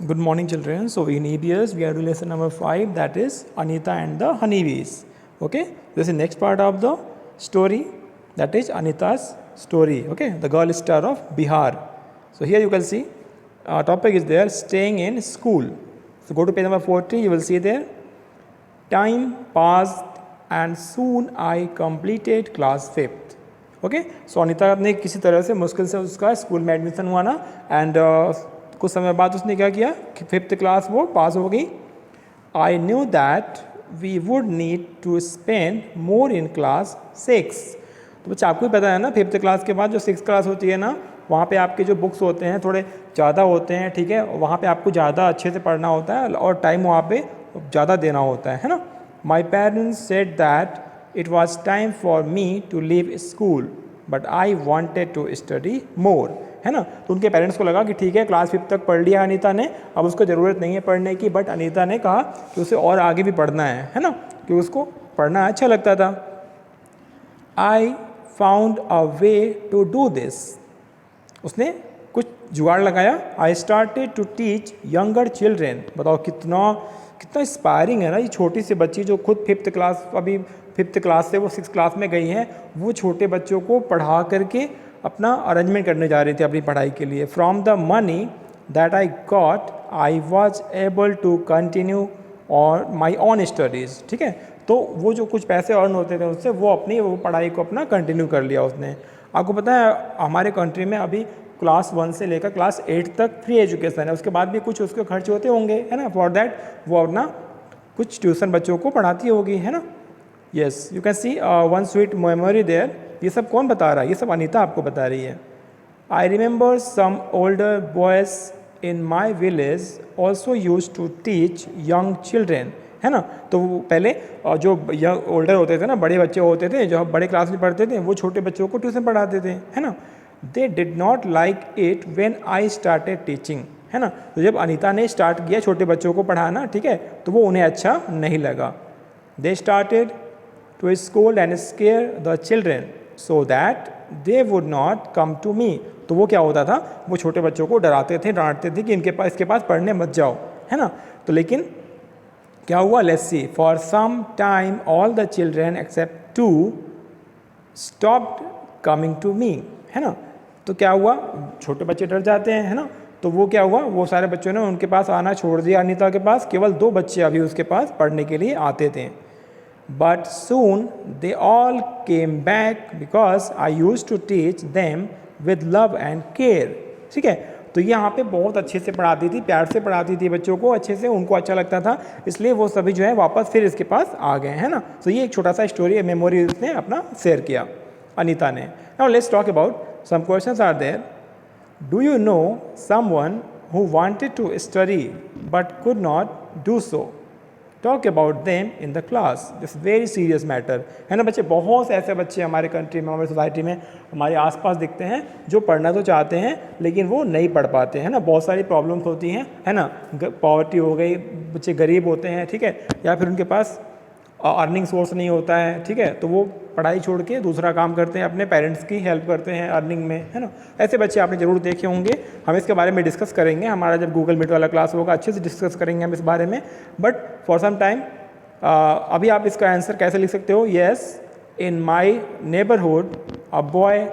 Good morning, children. So in EBS, we are doing lesson number 5, that is Anita and the honeybees. Okay, this is next part of the story, that is Anita's story. Okay, the girl star of Bihar. So here you can see, topic is there, staying in school. So go to page number 40, you will see there, time passed and soon I completed class 5th. Okay so Anita ने किसी तरह से मुश्किल से उसका school में admission हुआ ना एंड कुछ समय बाद उसने क्या किया कि 5th क्लास वो पास हो गई. I knew that we would need to spend more in class 6. तो बच्चा आपको ही पता है ना 5th क्लास के बाद जो 6th क्लास होती है ना वहाँ पे आपके जो बुक्स होते हैं थोड़े ज़्यादा होते हैं, ठीक है, वहाँ पे आपको ज़्यादा अच्छे से पढ़ना होता है और टाइम वहाँ पे ज़्यादा देना होता है ना. My parents said that it was time for me to leave school but I wanted to study more. है ना, तो उनके पेरेंट्स को लगा कि ठीक है क्लास 5th तक पढ़ लिया अनीता ने, अब उसको ज़रूरत नहीं है पढ़ने की, बट अनीता ने कहा कि उसे और आगे भी पढ़ना है ना, कि उसको पढ़ना अच्छा लगता था. I found a way to do this. उसने कुछ जुगाड़ लगाया. I started to teach younger children. बताओ कितना इंस्पायरिंग है ना, ये छोटी सी बच्ची जो खुद 5th क्लास, अभी 5th क्लास से वो 6th क्लास में गई हैं, वो छोटे बच्चों को पढ़ा करके अपना अरेंजमेंट करने जा रही थी अपनी पढ़ाई के लिए. From the money that I got I was able to continue और माई ऑन स्टडीज़. ठीक है, तो वो जो कुछ पैसे अर्न होते थे उससे वो पढ़ाई को अपना कंटिन्यू कर लिया उसने. आपको पता है हमारे कंट्री में अभी क्लास 1 से लेकर क्लास 8 तक फ्री एजुकेशन है, उसके बाद भी कुछ उसके खर्च होते होंगे, है ना. फॉर दैट वो अपना कुछ ट्यूशन बच्चों को पढ़ाती होगी, है ना. Yes, you can see one sweet memory there. ये सब कौन बता रहा है? ये सब अनीता आपको बता रही है. I remember some older boys in my village also use to teach young children. है ना, तो पहले जो यंग ओल्डर होते थे ना, बड़े बच्चे होते थे जो बड़े क्लास में पढ़ते थे, वो छोटे बच्चों को ट्यूशन पढ़ाते थे, है ना. They did not like it when I started teaching. है ना, तो जब अनीता ने स्टार्ट किया छोटे बच्चों को पढ़ाना, ठीक है, तो वो उन्हें अच्छा नहीं लगा. They started to school and scare the children so that they would not come to me. तो वो क्या होता था, वो छोटे बच्चों को डराते थे, डांटते थे कि इसके पास पढ़ने मत जाओ, है ना. तो लेकिन क्या हुआ, let's see. For some time all the children except 2 stopped coming to me. है ना, तो क्या हुआ, छोटे बच्चे डर जाते हैं, है ना, तो वो क्या हुआ, वो सारे बच्चों ने उनके पास आना छोड़ दिया अनीता के पास. केवल 2 बच्चे अभी उसके पास पढ़ने के लिए आते थे. But soon they all came back because I use to teach them with love and care. ठीक है, तो यहाँ पे बहुत अच्छे से पढ़ाती थी, प्यार से पढ़ाती थी बच्चों को, अच्छे से, उनको अच्छा लगता था, इसलिए वो सभी जो है वापस फिर इसके पास आ गए, है ना. तो ये एक छोटा सा स्टोरी मेमोरी उसने अपना शेयर किया अनीता ने. Now let's talk about some questions are there. Do you know someone who wanted to study but could not do so? Talk about them in the class. This is very serious matter. है ना बच्चे, बहुत से ऐसे बच्चे हमारे country में, हमारी सोसाइटी में, हमारे आसपास दिखते हैं जो पढ़ना तो चाहते हैं लेकिन वो नहीं पढ़ पाते हैं ना. बहुत सारी प्रॉब्लम्स होती हैं, है ना. पॉवर्टी हो गई, बच्चे गरीब होते हैं, ठीक है, या फिर उनके पास अर्निंग सोर्स नहीं होता है, ठीक है, तो वो पढ़ाई छोड़ के दूसरा काम करते हैं, अपने पेरेंट्स की हेल्प करते हैं अर्निंग में, है ना. ऐसे बच्चे आपने ज़रूर देखे होंगे. हम इसके बारे में डिस्कस करेंगे, हमारा जब गूगल मीट वाला क्लास होगा अच्छे से डिस्कस करेंगे हम इस बारे में. बट फॉर सम टाइम अभी आप इसका आंसर कैसे लिख सकते हो? Yes, in my neighbourhood a boy,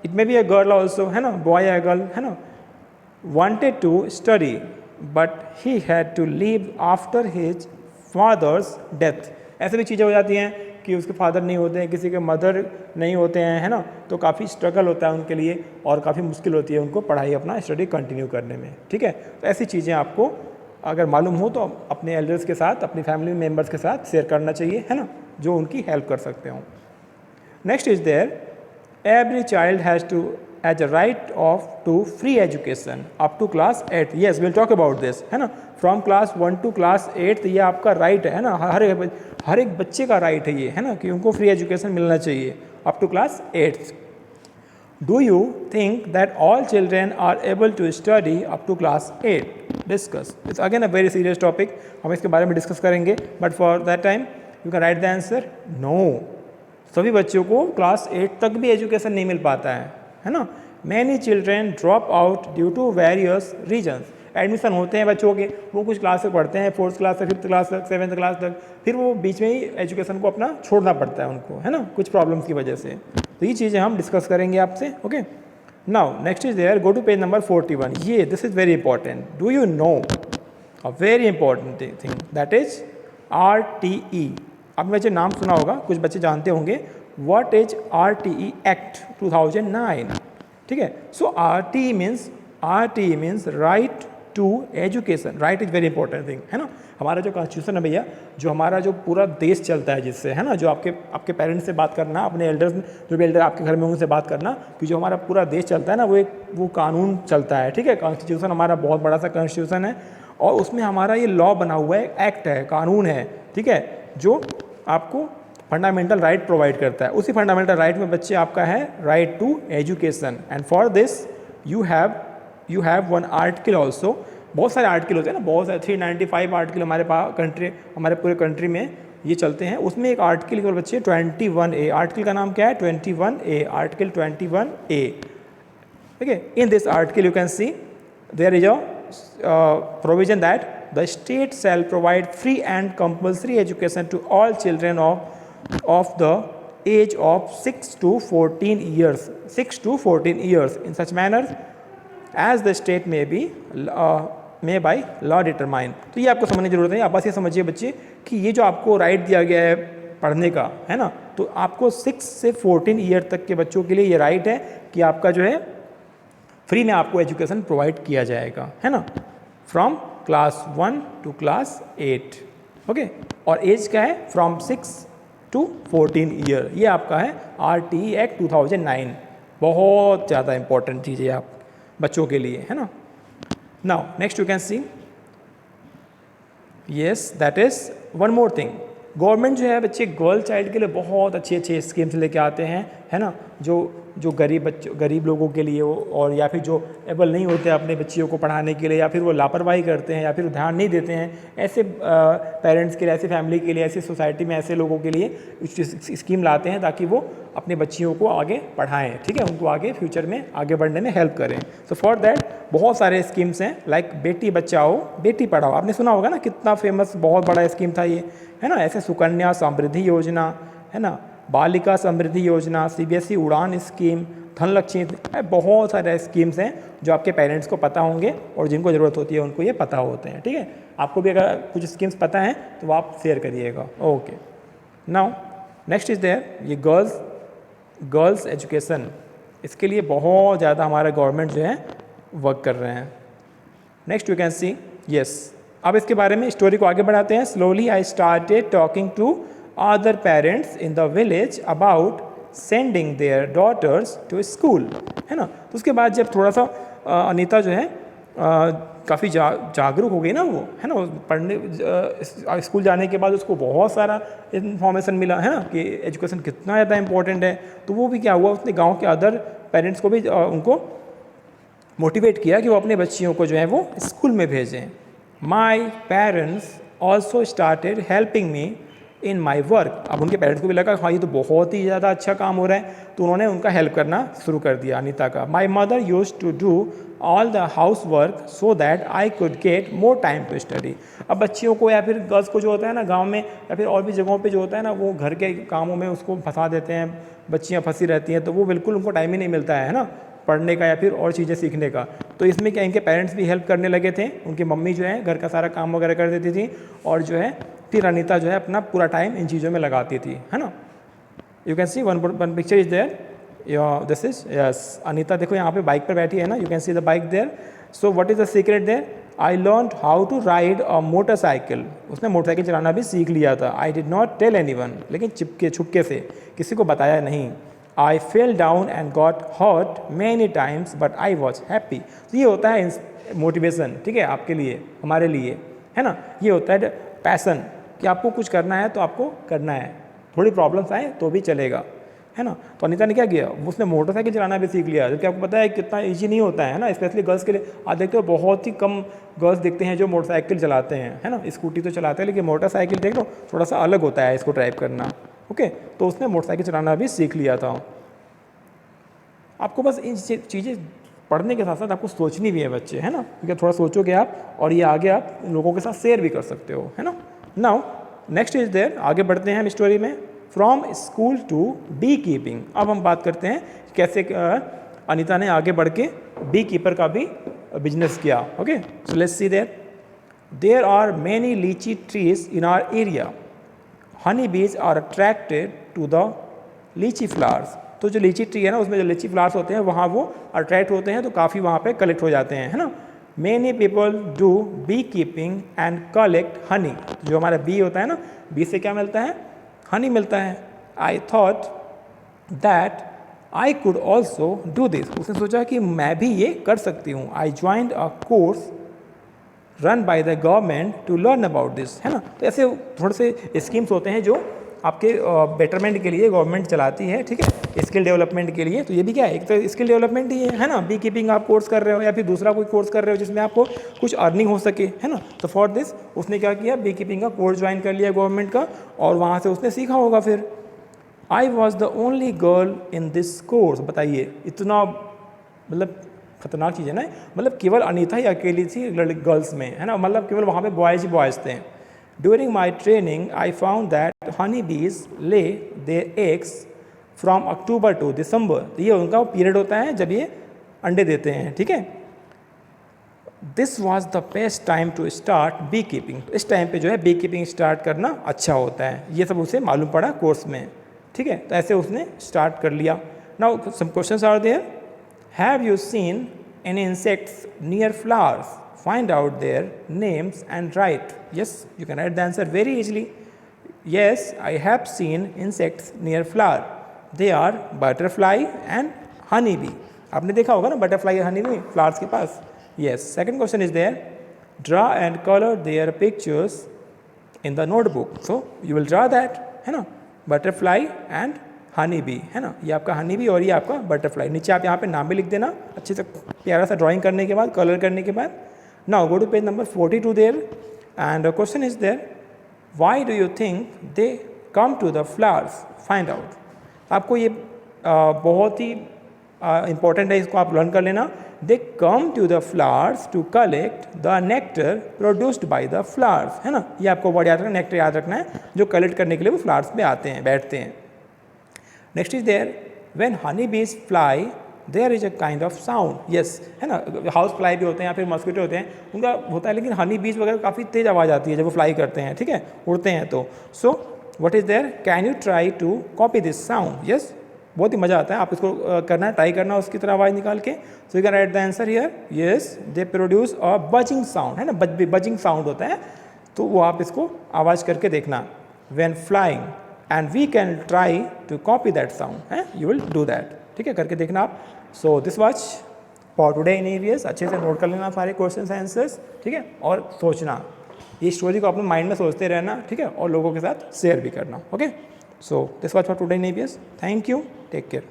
it may be a girl also, है ना, बॉय या गर्ल, है ना, wanted to study but he had to leave after his father's death. ऐसे भी चीज़ें हो जाती हैं कि उसके फादर नहीं होते हैं, किसी के मदर नहीं होते हैं, है ना, तो काफ़ी स्ट्रगल होता है उनके लिए और काफ़ी मुश्किल होती है उनको पढ़ाई अपना स्टडी कंटिन्यू करने में. ठीक है, तो ऐसी चीज़ें आपको अगर मालूम हो तो अपने एल्डर्स के साथ, अपनी फैमिली मेम्बर्स के साथ शेयर करना चाहिए, है ना, जो उनकी हेल्प कर सकते हो. Next is there, every child has to as a right of to free education up to class 8. Yes, will talk about this, है ना. फ्रॉम क्लास 1 टू क्लास 8 ये आपका राइट है ना, हर एक बच्चे का राइट है ये, है ना, कि उनको फ्री एजुकेशन मिलना चाहिए up to class 8. Do you think that all children are able to study up to class 8? Discuss. It's again a very serious topic, हम इसके बारे में डिस्कस करेंगे, but for that time you can write the answer no. सभी बच्चों को class 8 तक भी एजुकेशन नहीं मिल पाता है ना. Many children drop out due to various reasons. Admission होते हैं बच्चों के, वो कुछ क्लास तक पढ़ते हैं, 4th क्लास तक, 5th क्लास तक, 7th क्लास तक, फिर वो बीच में ही एजुकेशन को अपना छोड़ना पड़ता है उनको, है ना, कुछ प्रॉब्लम्स की वजह से। तो ये चीज़ें हम डिस्कस करेंगे आपसे। Okay, now next is there, go to page number 41। ये this is very important, do you know a very important thing that is RTE। अब बच्चे नाम सुना होगा, कुछ बच्चे जानते होंगे व्हाट इज RTE एक्ट 2009, ठीक है। So RTE means right to education. Right is very important thing, है ना। हमारा जो कॉन्स्टिट्यूशन है भैया, जो हमारा जो पूरा देश चलता है जिससे, है ना, जो आपके पेरेंट्स से बात करना, अपने एल्डर्स, जो भी एल्डर आपके घर में उनसे बात करना, कि जो हमारा पूरा देश चलता है ना, वो कानून चलता है, ठीक है। कॉन्स्टिट्यूशन हमारा बहुत बड़ा सा कॉन्स्टिट्यूशन है, और उसमें हमारा ये लॉ बना हुआ है, एक्ट है, कानून है, ठीक है, जो आपको फंडामेंटल राइट प्रोवाइड करता है। उसी फंडामेंटल राइट में बच्चे आपका है right to education, and for this you have one article also. बहुत सारे आर्टिकल होते हैं ना, बहुत सारे 395 आर्टिकल हमारे पास हमारे पूरे कंट्री में ये चलते हैं। उसमें एक आर्टिकल केवल बच्चे 21A, आर्टिकल का नाम क्या है, 21A, आर्टिकल 21A, ठीक है। In this article you can see there is a provision that the state shall provide free and compulsory education to all children of the age of 6 to 14 years, 6 to 14 years, in such manner as the state may by law determine। तो ये आपको समझने की जरूरत है। आप बस ये समझिए बच्चे कि ये जो आपको राइट दिया गया है पढ़ने का, है ना, तो आपको 6 से 14 ईयर तक के बच्चों के लिए ये राइट है कि आपका जो है फ्री में आपको एजुकेशन प्रोवाइड किया जाएगा, है ना, from class 1 to class 8, okay. और एज क्या है, फ्रॉम 6 टू 14 ईयर। ये आपका है RTE एक्ट 2009। बहुत ज़्यादा इंपॉर्टेंट चीज़ है आप बच्चों के लिए, है ना। Now next you can see, yes that is one more thing. Government जो है बच्चे गर्ल चाइल्ड के लिए बहुत अच्छे अच्छे स्कीम्स लेके आते हैं, है ना, जो गरीब लोगों के लिए हो, और या फिर जो एबल नहीं होते अपने बच्चियों को पढ़ाने के लिए, या फिर वो लापरवाही करते हैं, या फिर ध्यान नहीं देते हैं, ऐसे पेरेंट्स के लिए, ऐसे फैमिली के लिए, ऐसी सोसाइटी में ऐसे लोगों के लिए स्कीम लाते हैं ताकि वो अपने बच्चियों को आगे पढ़ाएं, ठीक है, उनको आगे फ्यूचर में आगे बढ़ने में हेल्प करें। सो फॉर दैट बहुत सारे स्कीम्स हैं, लाइक बेटी बचाओ बेटी पढ़ाओ, आपने सुना होगा ना, कितना फेमस बहुत बड़ा स्कीम था ये, है ना। ऐसे सुकन्या समृद्धि योजना, है ना, बालिका समृद्धि योजना, CBSE उड़ान स्कीम, धनलक्ष्मी, बहुत सारे स्कीम्स हैं जो आपके पेरेंट्स को पता होंगे, और जिनको ज़रूरत होती है उनको ये पता होते हैं, ठीक है। आपको भी अगर कुछ स्कीम्स पता हैं तो आप शेयर करिएगा। Okay, now next is there, ये गर्ल्स एजुकेशन, इसके लिए बहुत ज़्यादा हमारा गवर्नमेंट जो है वर्क कर रहे हैं। Next you can see, yes, अब इसके बारे में स्टोरी को आगे बढ़ाते हैं। Slowly I started talking to other parents in the village about sending their daughters to school, है ना। तो उसके बाद जब थोड़ा सा अनीता जो है काफ़ी जागरूक हो गई ना, वो, है ना, पढ़ने स्कूल जाने के बाद उसको बहुत सारा इन्फॉर्मेशन मिला, है ना, कि एजुकेशन कितना ज़्यादा इंपॉर्टेंट है। तो वो भी क्या हुआ, उसने गांव के अदर पेरेंट्स को भी उनको मोटिवेट किया कि वो अपने बच्चियों को जो है वो स्कूल में भेजें। My parents also started helping me in my work. अब उनके पेरेंट्स को भी लगा हाँ ये तो बहुत ही ज़्यादा अच्छा काम हो रहा है, तो उन्होंने उनका हेल्प करना शुरू कर दिया अनीता का। My mother use to do all the house work so that I could get more time to study. अब बच्चियों को या फिर गर्ल्स को जो होता है ना गांव में या फिर और भी जगहों पे जो होता है ना, वो घर के कामों में उसको फंसा देते हैं, बच्चियाँ फंसी रहती हैं, तो वो बिल्कुल उनको टाइम ही नहीं मिलता है ना पढ़ने का या फिर और चीज़ें सीखने का। तो इसमें क्या इनके पेरेंट्स भी हेल्प करने लगे थे, उनकी मम्मी जो है घर का सारा काम वगैरह कर देती थी, और जो है फिर अनीता जो है अपना पूरा टाइम इन चीज़ों में लगाती थी, है ना। You can see one picture is there, this is yes Anita, देखो यहाँ पे बाइक पर बैठी है ना, you can see the bike there. So what is the secret there, I learn how to ride a motorcycle. उसने मोटरसाइकिल चलाना भी सीख लिया था। I did not tell anyone, लेकिन छुपके से किसी को बताया नहीं। I fell down and got hurt many times but I was happy. तो ये होता है मोटिवेशन, ठीक है, आपके लिए, हमारे लिए, है ना। ये होता है पैसन कि आपको कुछ करना है तो आपको करना है, थोड़ी प्रॉब्लम्स आए तो भी चलेगा, है ना। तो अनीता ने क्या किया, उसने मोटरसाइकिल चलाना भी सीख लिया, जबकि आपको पता है कितना ईजी नहीं होता है ना, स्पेशली गर्ल्स के लिए। आप देखते हो बहुत ही कम गर्ल्स देखते हैं जो मोटरसाइकिल चलाते हैं, है ना। स्कूटी तो चलाते हैं लेकिन मोटरसाइकिल देख लो थोड़ा सा अलग होता है इसको ड्राइव करना, ओके। तो उसने मोटरसाइकिल चलाना भी सीख लिया था। आपको बस इन चीज़ें पढ़ने के साथ साथ आपको सोचनी भी है बच्चे, है ना, क्योंकि थोड़ा सोचोगे आप और ये आगे आप लोगों के साथ शेयर भी कर सकते हो, है ना। नाउ नेक्स्ट इज देयर, आगे बढ़ते हैं हम स्टोरी में। From school to beekeeping. अब हम बात करते हैं कैसे अनीता ने आगे बढ़ के बी कीपर का भी बिजनेस किया। Okay, so let's see there. There are many litchi trees in our area, honey bees are attracted to the litchi flowers. तो जो लीची ट्री है ना, उसमें जो लीची फ्लावर्स होते हैं वहाँ वो अट्रैक्ट होते हैं, तो काफ़ी वहाँ पे कलेक्ट हो जाते हैं, है ना। Many people do beekeeping and collect honey. जो हमारा बी होता है ना, बी से क्या मिलता है, हनी मिलता है। I thought that I could also do this. उसने सोचा कि मैं भी ये कर सकती हूँ। I joined a course run by the government to learn about this, है ना। तो ऐसे थोड़े से स्कीम्स होते हैं जो आपके बेटरमेंट के लिए गवर्नमेंट चलाती है, ठीक है, स्किल डेवलपमेंट के लिए। तो ये भी क्या है, एक तो स्किल डेवलपमेंट ही है ना। बी कीपिंग आप कोर्स कर रहे हो या फिर दूसरा कोई कोर्स कर रहे हो जिसमें आपको कुछ अर्निंग हो सके, है ना। तो फॉर दिस उसने क्या किया, बी कीपिंग का कोर्स ज्वाइन कर लिया गवर्नमेंट का, और वहाँ से उसने सीखा होगा फिर। I was the only girl in this course. बताइए, इतना मतलब खतरनाक चीज़ है ना, मतलब केवल अनीता ही अकेली थी गर्ल्स में, है ना, मतलब केवल वहाँ पे बॉयज़ ही बॉयज़ थे। During my training I found that honey bees lay their eggs from October to December. ये उनका पीरियड होता है जब ये अंडे देते हैं, ठीक है। This was the best time to start bee keeping. तो इस टाइम पे जो है बी कीपिंग स्टार्ट करना अच्छा होता है, ये सब उसे मालूम पड़ा कोर्स में, ठीक है। तो ऐसे उसने स्टार्ट कर लिया। Now some questions are there. Have you seen any insects near flowers? Find out their names and write. Yes, you can write the answer very easily. Yes, I have seen insects near flower. They are butterfly and honeybee. आपने देखा होगा ना butterfly और honeybee flowers के पास. Yes. Second question is there. Draw and color their pictures in the notebook. So you will draw that, है ना, butterfly and honeybee, है ना, ये आपका honeybee और ये आपका butterfly. नीचे आप यहाँ पे नाम भी लिख देना अच्छे से, प्यारा सा ड्राइंग करने के बाद, कलर करने के बाद. Now go to page number 42 there, and the question is there, why do you think they come to the flowers? Find out. आपको ये बहुत ही important है, इसको आप लर्न कर लेना. They come to the flowers to collect the nectar produced by the flowers, है ना, ये आपको वर्ड याद रखना, नेक्टर याद रखना है, जो कलेक्ट करने के लिए वो फ्लावर्स पे आते हैं, बैठते हैं. Next is there, when honeybees fly there is a kind of sound. Yes, है ना, हाउस फ्लाई भी होते हैं या फिर मॉस्किटो होते हैं, उनका होता है, लेकिन हनी बीज वगैरह काफ़ी तेज़ आवाज़ आती है जब वो फ्लाई करते हैं, ठीक है, उड़ते हैं. तो so what is there, can you try to copy this sound? Yes, बहुत ही मज़ा आता है, आप इसको करना, ट्राई करना उसकी तरह आवाज़ निकाल के. So you can write the answer here. Yes, they produce a buzzing sound, है ना, बजिंग साउंड होता है, तो वो आप इसको आवाज़ करके देखना, when flying, and we can try to copy that sound, है, यू विल डू दैट, ठीक है, करके देखना आप. So this watch for today in EVS. अच्छे से नोट कर लेना सारे क्वेश्चन आंसर्स, ठीक है, और सोचना, ये स्टोरी को अपने माइंड में सोचते रहना, ठीक है, और लोगों के साथ शेयर भी करना. Okay, so this watch for today in EVS. Thank you, take care.